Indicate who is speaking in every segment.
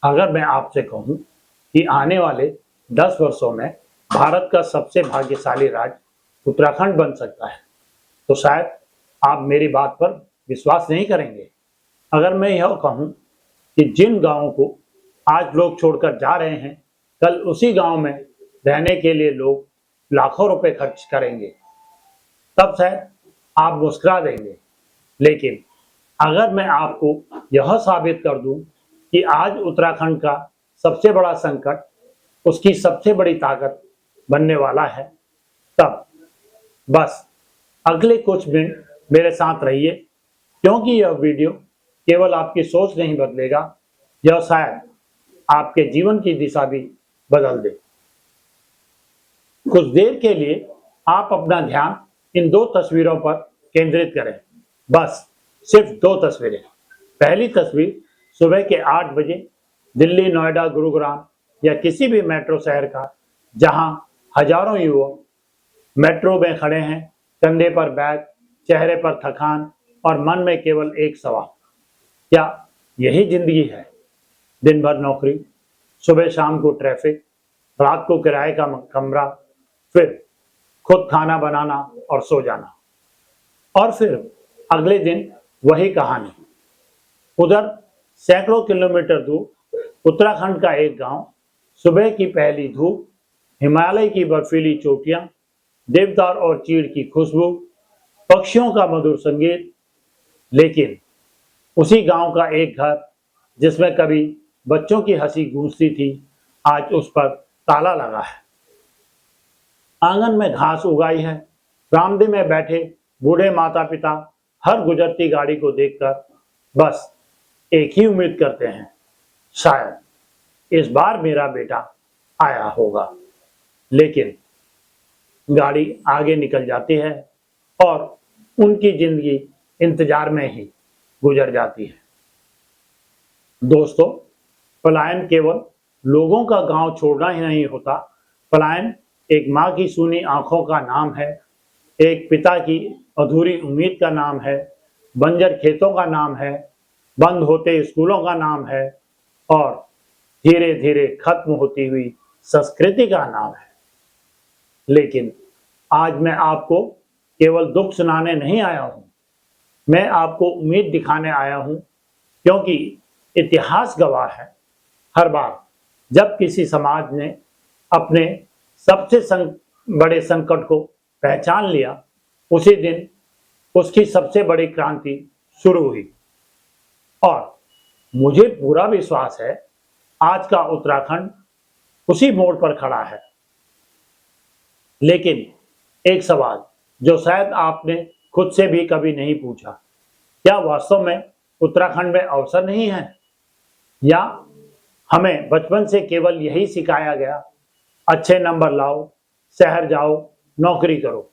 Speaker 1: अगर मैं आपसे कहूं कि आने वाले 10 वर्षों में भारत का सबसे भाग्यशाली राज्य उत्तराखंड बन सकता है, तो शायद आप मेरी बात पर विश्वास नहीं करेंगे। अगर मैं यह कहूं कि जिन गांवों को आज लोग छोड़कर जा रहे हैं, कल उसी गांव में रहने के लिए लोग लाखों रुपए खर्च करेंगे, तब शायद आप मुस्कुरा देंगे। लेकिन अगर मैं आपको यह साबित कर दूं कि आज उत्तराखंड का सबसे बड़ा संकट उसकी सबसे बड़ी ताकत बनने वाला है, तब बस अगले कुछ मिनट मेरे साथ रहिए, क्योंकि यह वीडियो केवल आपकी सोच नहीं बदलेगा, यह शायद आपके जीवन की दिशा भी बदल दे। कुछ देर के लिए आप अपना ध्यान इन दो तस्वीरों पर केंद्रित करें, बस सिर्फ दो तस्वीरें। पहली तस्वीर सुबह के 8 बजे दिल्ली, नोएडा, गुरुग्राम या किसी भी मेट्रो शहर का, जहां हजारों युवक मेट्रो में खड़े हैं, कंधे पर बैग, चेहरे पर थकान और मन में केवल एक सवाल, क्या यही जिंदगी है? दिन भर नौकरी, सुबह शाम को ट्रैफिक, रात को किराए का कमरा, फिर खुद खाना बनाना और सो जाना, और फिर अगले दिन वही कहानी। उधर सैकड़ों किलोमीटर दूर उत्तराखंड का एक गांव, सुबह की पहली धूप, हिमालय की बर्फीली चोटियां, देवदार और चीड़ की खुशबू, पक्षियों का मधुर संगीत। लेकिन उसी गांव का एक घर, जिसमें कभी बच्चों की हंसी गूंजती थी, आज उस पर ताला लगा है। आंगन में घास उगाई है, बरामदे में बैठे बूढ़े माता पिता हर गुजरती गाड़ी को देखकर बस एक ही उम्मीद करते हैं, शायद इस बार मेरा बेटा आया होगा। लेकिन गाड़ी आगे निकल जाती है और उनकी जिंदगी इंतजार में ही गुजर जाती है। दोस्तों, पलायन केवल लोगों का गांव छोड़ना ही नहीं होता, पलायन एक माँ की सूनी आंखों का नाम है, एक पिता की अधूरी उम्मीद का नाम है, बंजर खेतों का नाम है, बंद होते स्कूलों का नाम है और धीरे धीरे खत्म होती हुई संस्कृति का नाम है। लेकिन आज मैं आपको केवल दुख सुनाने नहीं आया हूं, मैं आपको उम्मीद दिखाने आया हूं, क्योंकि इतिहास गवाह है, हर बार जब किसी समाज ने अपने सबसे बड़े संकट को पहचान लिया, उसी दिन उसकी सबसे बड़ी क्रांति शुरू हुई। और मुझे पूरा विश्वास है, आज का उत्तराखंड उसी मोड़ पर खड़ा है। लेकिन एक सवाल जो शायद आपने खुद से भी कभी नहीं पूछा, क्या वास्तव में उत्तराखंड में अवसर नहीं है? या हमें बचपन से केवल यही सिखाया गया, अच्छे नंबर लाओ, शहर जाओ, नौकरी करो,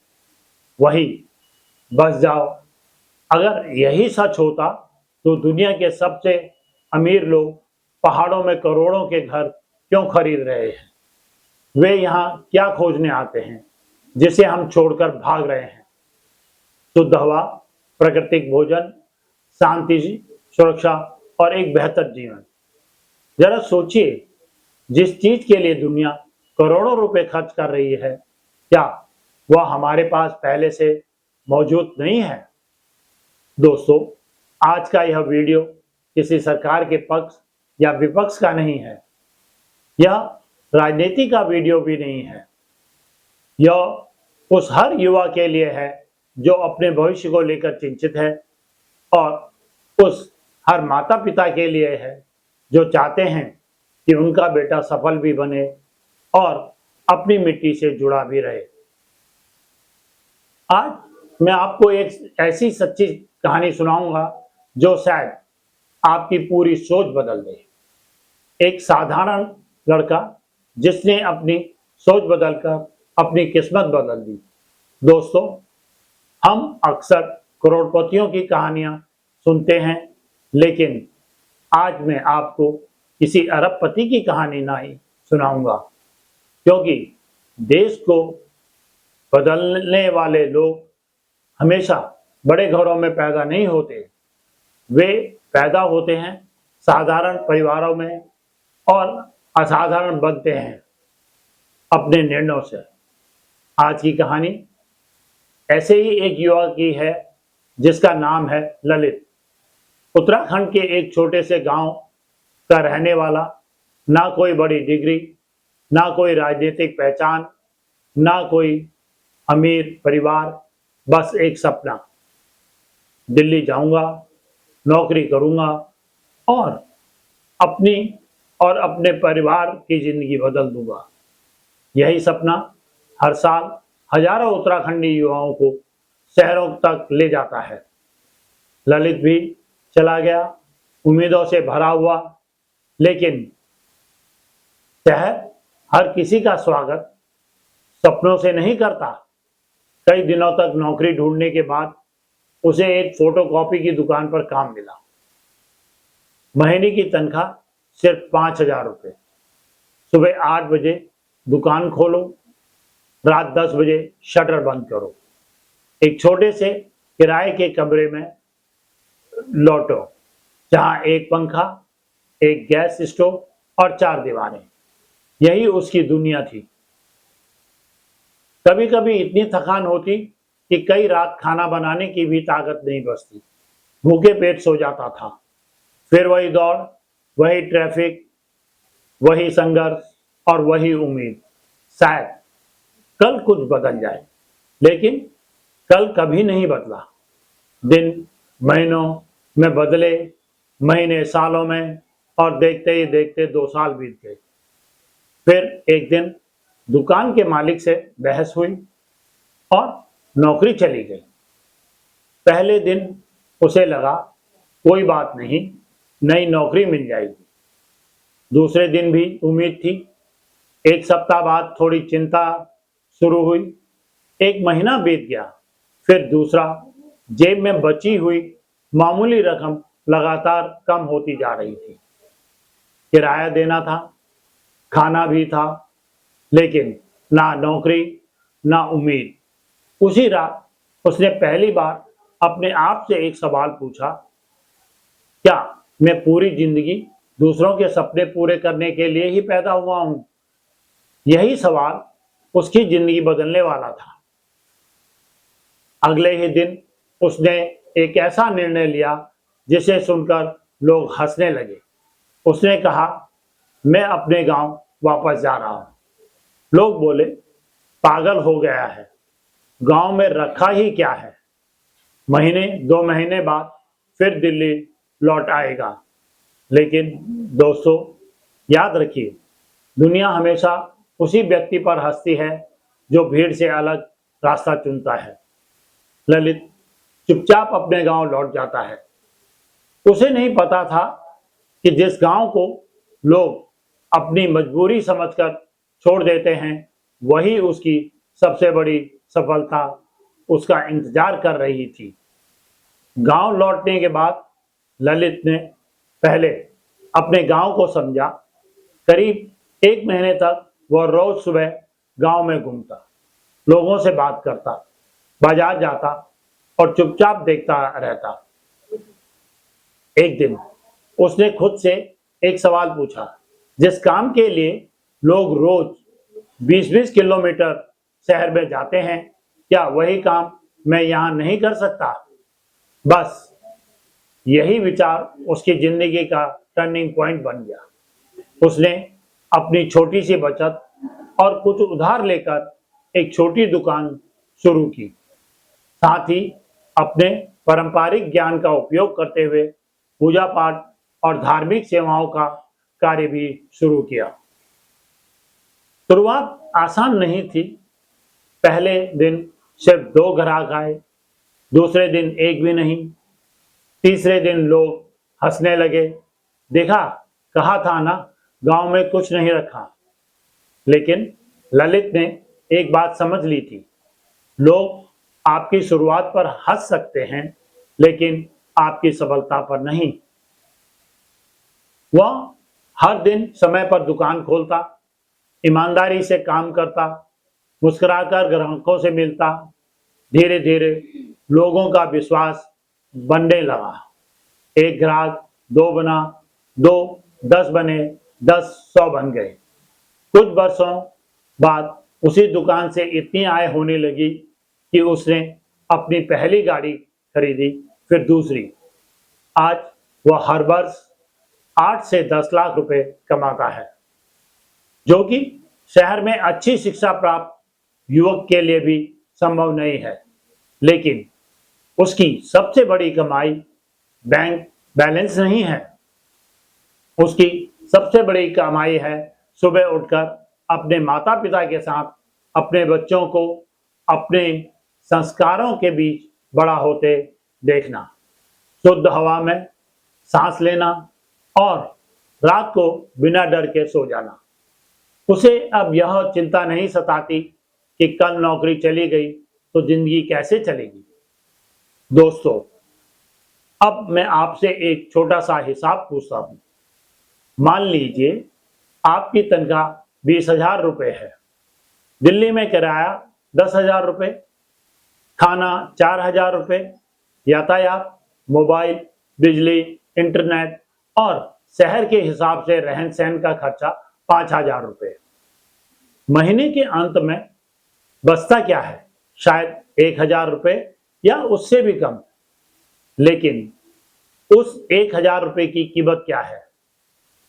Speaker 1: वही बस जाओ। अगर यही सच होता तो दुनिया के सबसे अमीर लोग पहाड़ों में करोड़ों के घर क्यों खरीद रहे हैं? वे यहाँ क्या खोजने आते हैं जिसे हम छोड़कर भाग रहे हैं? शुद्ध हवा, प्राकृतिक भोजन, शांति, सुरक्षा और एक बेहतर जीवन। जरा सोचिए, जिस चीज के लिए दुनिया करोड़ों रुपए खर्च कर रही है, क्या वह हमारे पास पहले से मौजूद नहीं है? दोस्तों, आज का यह वीडियो किसी सरकार के पक्ष या विपक्ष का नहीं है, यह राजनीति का वीडियो भी नहीं है, यह उस हर युवा के लिए है जो अपने भविष्य को लेकर चिंतित है, और उस हर माता पिता के लिए है जो चाहते हैं कि उनका बेटा सफल भी बने और अपनी मिट्टी से जुड़ा भी रहे। आज मैं आपको एक ऐसी सच्ची कहानी सुनाऊंगा जो शायद आपकी पूरी सोच बदल दे। एक साधारण लड़का जिसने अपनी सोच बदलकर अपनी किस्मत बदल दी। दोस्तों, हम अक्सर करोड़पतियों की कहानियां सुनते हैं, लेकिन आज मैं आपको किसी अरबपति की कहानी नहीं सुनाऊंगा, क्योंकि देश को बदलने वाले लोग हमेशा बड़े घरों में पैदा नहीं होते, वे पैदा होते हैं साधारण परिवारों में, और असाधारण बनते हैं अपने निर्णयों से। आज की कहानी ऐसे ही एक युवक की है जिसका नाम है ललित। उत्तराखंड के एक छोटे से गांव का रहने वाला, ना कोई बड़ी डिग्री, ना कोई राजनीतिक पहचान, ना कोई अमीर परिवार, बस एक सपना। दिल्ली जाऊंगा, नौकरी करूंगा और अपनी और अपने परिवार की जिंदगी बदल दूंगा। यही सपना हर साल हजारों उत्तराखंडी युवाओं को शहरों तक ले जाता है। ललित भी चला गया, उम्मीदों से भरा हुआ, लेकिन शहर हर किसी का स्वागत सपनों से नहीं करता। कई दिनों तक नौकरी ढूंढने के बाद उसे एक फोटोकॉपी की दुकान पर काम मिला। महीने की तनख्वाह सिर्फ 5,000 रुपये। सुबह 8 बजे दुकान खोलो, रात 10 बजे शटर बंद करो। एक छोटे से किराए के कमरे में लौटो, जहां एक पंखा, एक गैस स्टोव और 4 दीवारें। यही उसकी दुनिया थी। कभी कभी इतनी थकान होती कि कई रात खाना बनाने की भी ताकत नहीं बचती। भूखे पेट सो जाता था। फिर वही दौड़, वही ट्रैफिक, वही संघर्ष और वही उम्मीद, शायद कल कुछ बदल जाए। लेकिन कल कभी नहीं बदला। दिन महीनों में बदले, महीने सालों में, और देखते ही देखते 2 साल बीत गए। फिर एक दिन दुकान के मालिक से बहस हुई और नौकरी चली गई। पहले दिन उसे लगा कोई बात नहीं, नई नौकरी मिल जाएगी। दूसरे दिन भी उम्मीद थी। एक सप्ताह बाद थोड़ी चिंता शुरू हुई। एक महीना बीत गया, फिर दूसरा। जेब में बची हुई मामूली रकम लगातार कम होती जा रही थी। किराया देना था, खाना भी था, लेकिन ना नौकरी, ना उम्मीद। उसी रात उसने पहली बार अपने आप से एक सवाल पूछा, क्या मैं पूरी जिंदगी दूसरों के सपने पूरे करने के लिए ही पैदा हुआ हूं? यही सवाल उसकी जिंदगी बदलने वाला था। अगले ही दिन उसने एक ऐसा निर्णय लिया जिसे सुनकर लोग हंसने लगे। उसने कहा, मैं अपने गांव वापस जा रहा हूं। लोग बोले, पागल हो गया है, गांव में रखा ही क्या है। महीने 2 महीने बाद फिर दिल्ली लौट आएगा। लेकिन दोस्तों, याद रखिए, दुनिया हमेशा उसी व्यक्ति पर हंसती है जो भीड़ से अलग रास्ता चुनता है। ललित चुपचाप अपने गांव लौट जाता है। उसे नहीं पता था कि जिस गांव को लोग अपनी मजबूरी समझकर छोड़ देते हैं, वही उसकी सबसे बड़ी सफलता उसका इंतजार कर रही थी। गांव लौटने के बाद ललित ने पहले अपने गांव को समझा। करीब 1 महीने तक वह रोज सुबह गांव में घूमता, लोगों से बात करता, बाजार जाता और चुपचाप देखता रहता। एक दिन उसने खुद से एक सवाल पूछा, जिस काम के लिए लोग रोज 20-20 किलोमीटर शहर में जाते हैं, क्या वही काम मैं यहां नहीं कर सकता? बस यही विचार उसकी जिंदगी का टर्निंग पॉइंट बन गया। उसने अपनी छोटी सी बचत और कुछ उधार लेकर एक छोटी दुकान शुरू की। साथ ही अपने पारंपरिक ज्ञान का उपयोग करते हुए पूजा पाठ और धार्मिक सेवाओं का कार्य भी शुरू किया। शुरुआत आसान नहीं थी। पहले दिन सिर्फ 2 ग्राहक आए, दूसरे दिन एक भी नहीं, तीसरे दिन लोग हंसने लगे। देखा, कहा था ना, गांव में कुछ नहीं रखा। लेकिन ललित ने एक बात समझ ली थी, लोग आपकी शुरुआत पर हंस सकते हैं, लेकिन आपकी सफलता पर नहीं। वह हर दिन समय पर दुकान खोलता, ईमानदारी से काम करता, मुस्कुराकर ग्राहकों से मिलता। धीरे धीरे लोगों का विश्वास बनने लगा। 1 ग्राहक 2 बना, 2 10 बने, 10, 100 बन गए। कुछ वर्षों बाद उसी दुकान से इतनी आय होने लगी कि उसने अपनी पहली गाड़ी खरीदी, फिर दूसरी। आज वह हर वर्ष 8 से 10 लाख रुपए कमाता है, जो कि शहर में अच्छी शिक्षा प्राप्त युवक के लिए भी संभव नहीं है। लेकिन उसकी सबसे बड़ी कमाई बैंक बैलेंस नहीं है। उसकी सबसे बड़ी कमाई है सुबह उठकर अपने माता पिता के साथ अपने बच्चों को अपने संस्कारों के बीच बड़ा होते देखना, शुद्ध हवा में सांस लेना और रात को बिना डर के सो जाना। उसे अब यह चिंता नहीं सताती कि कल नौकरी चली गई तो जिंदगी कैसे चलेगी। दोस्तों, अब मैं आपसे एक छोटा सा हिसाब पूछता हूँ। मान लीजिए आपकी तनख्वाह 20,000 रुपये है, दिल्ली में किराया 10,000 रुपये, खाना 4,000 रुपये, यातायात, मोबाइल, बिजली, इंटरनेट और शहर के हिसाब से रहन सहन का खर्चा 5,000 रुपये। महीने के अंत में बचता क्या है? शायद 1,000 रुपये या उससे भी कम। लेकिन उस 1,000 रुपये की कीमत क्या है?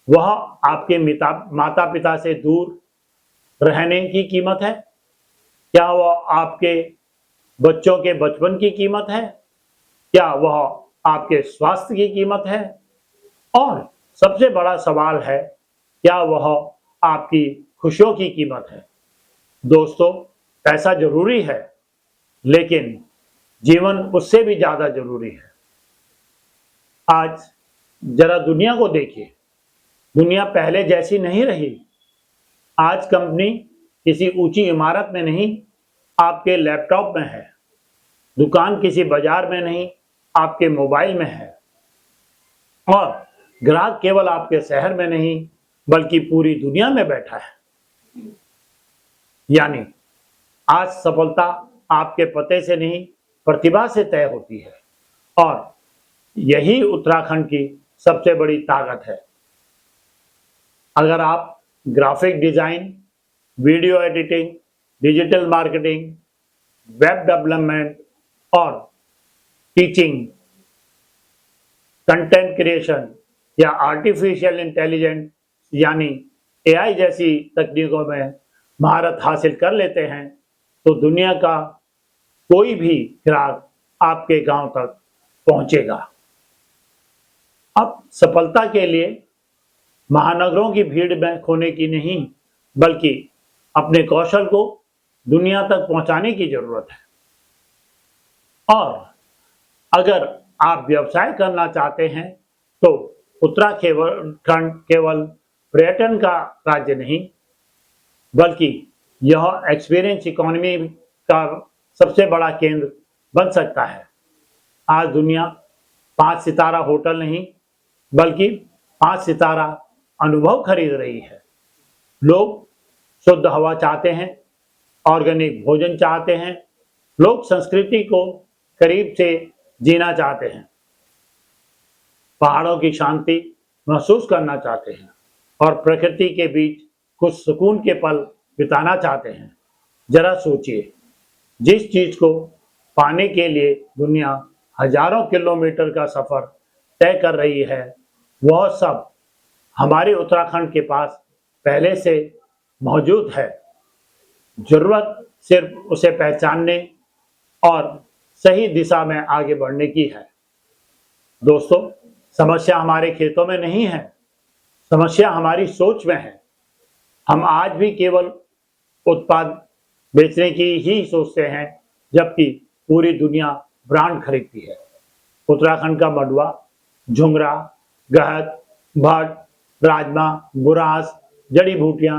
Speaker 1: वह आपके माता पिता से दूर रहने की कीमत है? क्या वह आपके बच्चों के बचपन की कीमत है? क्या वह आपके स्वास्थ्य की कीमत है? और सबसे बड़ा सवाल है, क्या वह आपकी खुशियों की कीमत है? दोस्तों, पैसा जरूरी है, लेकिन जीवन उससे भी ज्यादा जरूरी है। आज जरा दुनिया को देखिए। दुनिया पहले जैसी नहीं रही। आज कंपनी किसी ऊंची इमारत में नहीं, आपके लैपटॉप में है। दुकान किसी बाजार में नहीं, आपके मोबाइल में है। और ग्राहक केवल आपके शहर में नहीं, बल्कि पूरी दुनिया में बैठा है। यानी आज सफलता आपके पते से नहीं, प्रतिभा से तय होती है। और यही उत्तराखंड की सबसे बड़ी ताकत है। अगर आप graphic design, video editing, digital marketing, web development और टीचिंग, कंटेंट क्रिएशन या आर्टिफिशियल इंटेलिजेंस यानी एआई जैसी तकनीकों में महारत हासिल कर लेते हैं, तो दुनिया का कोई भी ग्राहक आपके गांव तक पहुंचेगा। अब सफलता के लिए महानगरों की भीड़ में खोने की नहीं, बल्कि अपने कौशल को दुनिया तक पहुंचाने की जरूरत है। और अगर आप व्यवसाय करना चाहते हैं, तो उत्तराखंड केवल पर्यटन का राज्य नहीं, बल्कि यह एक्सपीरियंस इकोनॉमी का सबसे बड़ा केंद्र बन सकता है। आज दुनिया 5 सितारा होटल नहीं, बल्कि 5 सितारा अनुभव खरीद रही है। लोग शुद्ध हवा चाहते हैं, ऑर्गेनिक भोजन चाहते हैं, लोग संस्कृति को करीब से जीना चाहते हैं, पहाड़ों की शांति महसूस करना चाहते हैं और प्रकृति के बीच कुछ सुकून के पल बिताना चाहते हैं। जरा सोचिए, जिस चीज को पाने के लिए दुनिया हजारों किलोमीटर का सफर तय कर रही है, वह सब हमारे उत्तराखंड के पास पहले से मौजूद है। जरूरत सिर्फ उसे पहचानने और सही दिशा में आगे बढ़ने की है। दोस्तों, समस्या हमारे खेतों में नहीं है, समस्या हमारी सोच में है। हम आज भी केवल उत्पाद बेचने की ही सोचते हैं, जबकि पूरी दुनिया ब्रांड खरीदती है। उत्तराखंड का मंडुआ, झुंगरा, गहत, भट्ट, राजमा, बुरास, जड़ी बूटियां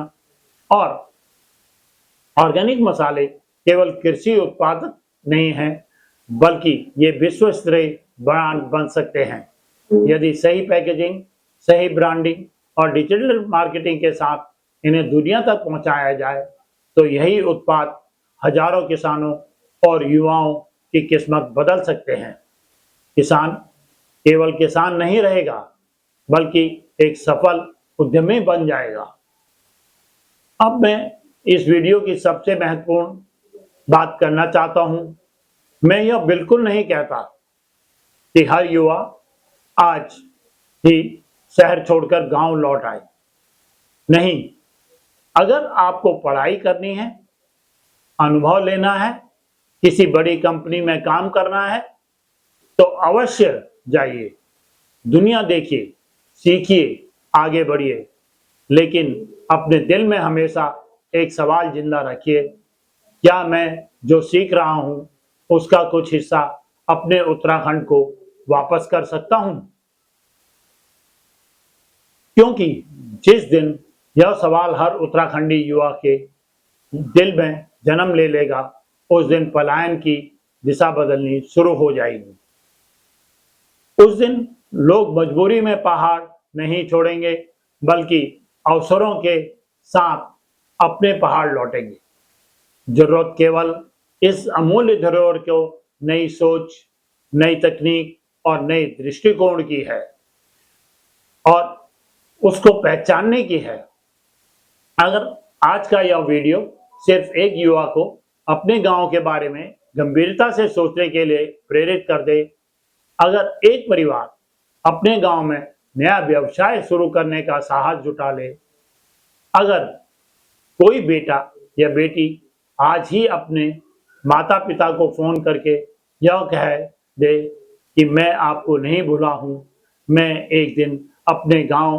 Speaker 1: और ऑर्गेनिक मसाले केवल कृषि उत्पाद नहीं हैं, बल्कि ये विश्व स्तरीय ब्रांड बन सकते हैं यदि सही पैकेजिंग, सही ब्रांडिंग और डिजिटल मार्केटिंग के साथ इन्हें दुनिया तक पहुंचाया जाए। तो यही उत्पाद हजारों किसानों और युवाओं की किस्मत बदल सकते हैं। किसान केवल किसान नहीं रहेगा, बल्कि एक सफल उद्यमी बन जाएगा। अब मैं इस वीडियो की सबसे महत्वपूर्ण बात करना चाहता हूं। मैं यह बिल्कुल नहीं कहता कि हर युवा आज ही शहर छोड़कर गांव लौट आए। नहीं, अगर आपको पढ़ाई करनी है, अनुभव लेना है, किसी बड़ी कंपनी में काम करना है, तो अवश्य जाइए, दुनिया देखिए, सीखिए, आगे बढ़िए। लेकिन अपने दिल में हमेशा एक सवाल जिंदा रखिए, क्या मैं जो सीख रहा हूं उसका कुछ हिस्सा अपने उत्तराखंड को वापस कर सकता हूं? क्योंकि जिस दिन यह सवाल हर उत्तराखंडी युवा के दिल में जन्म ले लेगा, उस दिन पलायन की दिशा बदलनी शुरू हो जाएगी। उस दिन लोग मजबूरी में पहाड़ नहीं छोड़ेंगे, बल्कि अवसरों के साथ अपने पहाड़ लौटेंगे। जरूरत केवल इस अमूल्य धरोहर को नई सोच, नई तकनीक और नए दृष्टिकोण की है, और उसको पहचानने की है। अगर आज का यह वीडियो सिर्फ एक युवा को अपने गांव के बारे में गंभीरता से सोचने के लिए प्रेरित कर दे, अगर एक परिवार अपने गांव में नया व्यवसाय शुरू करने का साहस जुटा ले, अगर कोई बेटा या बेटी आज ही अपने माता पिता को फोन करके यह कह दे कि मैं आपको नहीं भूला हूं, मैं एक दिन अपने गांव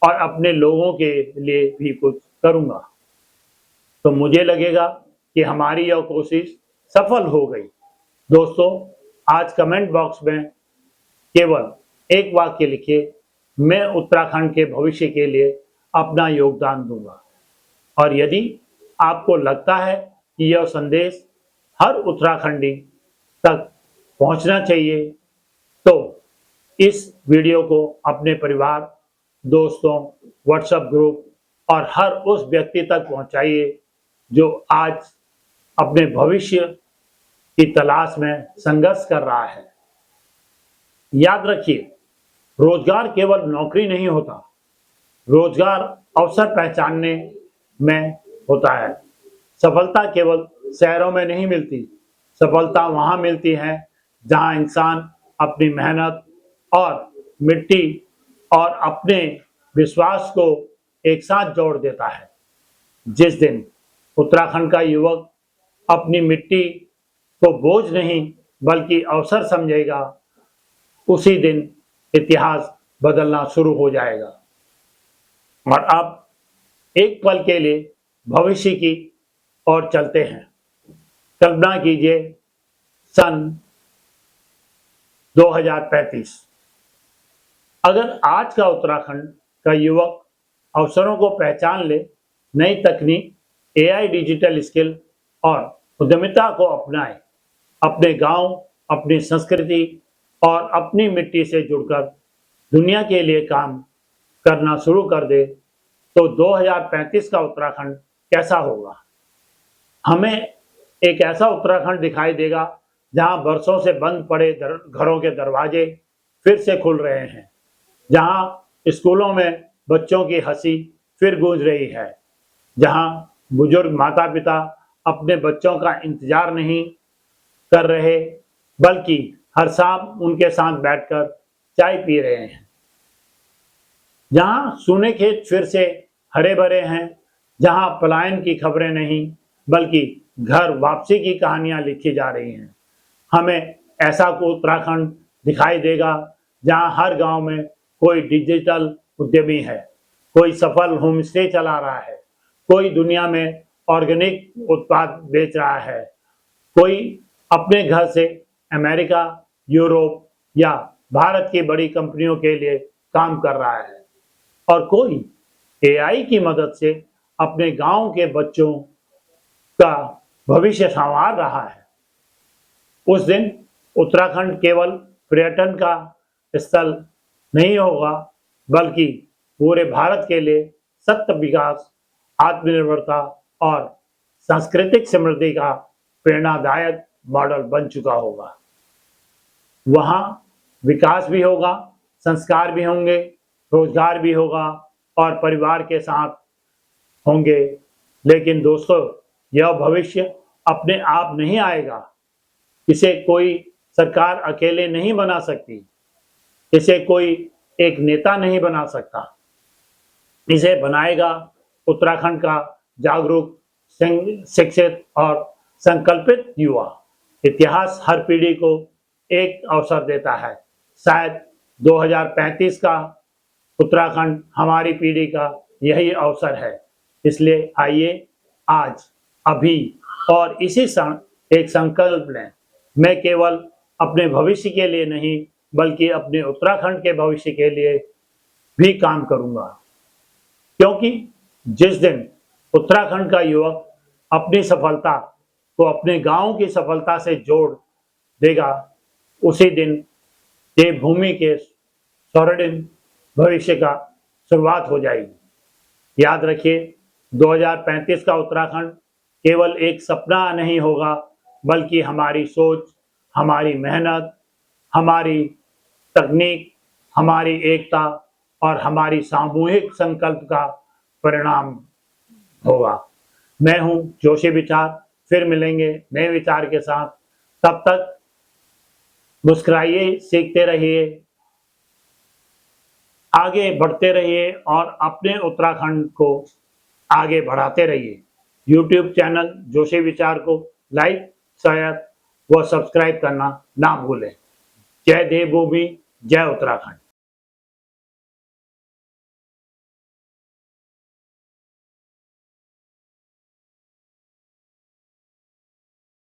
Speaker 1: और अपने लोगों के लिए भी कुछ करूंगा, तो मुझे लगेगा कि हमारी यह कोशिश सफल हो गई। दोस्तों, आज कमेंट बॉक्स में केवल एक वाक्य लिखिए, मैं उत्तराखंड के भविष्य के लिए अपना योगदान दूंगा। और यदि आपको लगता है कि यह संदेश हर उत्तराखंडी तक पहुंचना चाहिए, तो इस वीडियो को अपने परिवार, दोस्तों, व्हाट्सएप ग्रुप और हर उस व्यक्ति तक पहुंचाइए जो आज अपने भविष्य की तलाश में संघर्ष कर रहा है। याद रखिए, रोजगार केवल नौकरी नहीं होता, रोजगार अवसर पहचानने में होता है। सफलता केवल शहरों में नहीं मिलती, सफलता वहां मिलती है जहां इंसान अपनी मेहनत और मिट्टी और अपने विश्वास को एक साथ जोड़ देता है। जिस दिन उत्तराखंड का युवक अपनी मिट्टी को बोझ नहीं बल्कि अवसर समझेगा, उसी दिन इतिहास बदलना शुरू हो जाएगा। और अब एक पल के लिए भविष्य की ओर चलते हैं। कल्पना कीजिए, सन 2035। अगर आज का उत्तराखंड का युवक अवसरों को पहचान ले, नई तकनीक, एआई, डिजिटल स्किल और उद्यमिता को अपनाए, अपने गांव, अपनी संस्कृति और अपनी मिट्टी से जुड़कर दुनिया के लिए काम करना शुरू कर दे, तो 2035 का उत्तराखंड कैसा होगा? हमें एक ऐसा उत्तराखंड दिखाई देगा जहां वर्षों से बंद पड़े घरों के दरवाजे फिर से खुल रहे हैं, जहां स्कूलों में बच्चों की हंसी फिर गूंज रही है, जहां बुजुर्ग माता पिता अपने बच्चों का इंतजार नहीं कर रहे, बल्कि हर शाम उनके साथ बैठकर चाय पी रहे हैं, जहां सूने खेत फिर से हरे भरे हैं, जहां पलायन की खबरें नहीं बल्कि घर वापसी की कहानियां लिखी जा रही हैं। हमें ऐसा उत्तराखंड दिखाई देगा जहां हर गांव में कोई डिजिटल उद्यमी है, कोई सफल होम स्टे चला रहा है, कोई दुनिया में ऑर्गेनिक उत्पाद बेच रहा है, कोई अपने घर से अमेरिका, यूरोप या भारत की बड़ी कंपनियों के लिए काम कर रहा है, और कोई एआई की मदद से अपने गांव के बच्चों का भविष्य संवार रहा है। उस दिन उत्तराखंड केवल पर्यटन का स्थल नहीं होगा, बल्कि पूरे भारत के लिए सतत विकास, आत्मनिर्भरता और सांस्कृतिक समृद्धि का प्रेरणादायक मॉडल बन चुका होगा। वहाँ विकास भी होगा, संस्कार भी होंगे, रोजगार भी होगा और परिवार के साथ होंगे। लेकिन दोस्तों, यह भविष्य अपने आप नहीं आएगा। इसे कोई सरकार अकेले नहीं बना सकती। इसे कोई एक नेता नहीं बना सकता। इसे बनाएगा उत्तराखंड का जागरूक, शिक्षित और संकल्पित युवा। इतिहास हर पीढ़ी को एक अवसर देता है। शायद 2035 का उत्तराखंड हमारी पीढ़ी का यही अवसर है। इसलिए आइए आज, अभी और इसी क्षण एक संकल्प लें। मैं केवल अपने भविष्य के लिए नहीं, बल्कि अपने उत्तराखंड के भविष्य के लिए भी काम करूंगा। क्योंकि जिस दिन उत्तराखंड का युवक अपनी सफलता को अपने गांव की सफलता से जोड़ देगा, उसी दिन देवभूमि के स्वर्णिम भविष्य का शुरुआत हो जाएगी। याद रखिए, 2035 का उत्तराखंड केवल एक सपना नहीं होगा, बल्कि हमारी सोच, हमारी मेहनत, हमारी तकनीक, हमारी एकता और हमारी सामूहिक संकल्प का परिणाम होगा। मैं हूं जोशी विचार। फिर मिलेंगे नए विचार के साथ। तब तक मुस्कुराइए, सीखते रहिए, आगे बढ़ते रहिए और अपने उत्तराखंड को आगे बढ़ाते रहिए। YouTube चैनल जोशी विचार को लाइक, शेयर व सब्सक्राइब करना ना भूलें। जय देवभूमि, जय उत्तराखंड।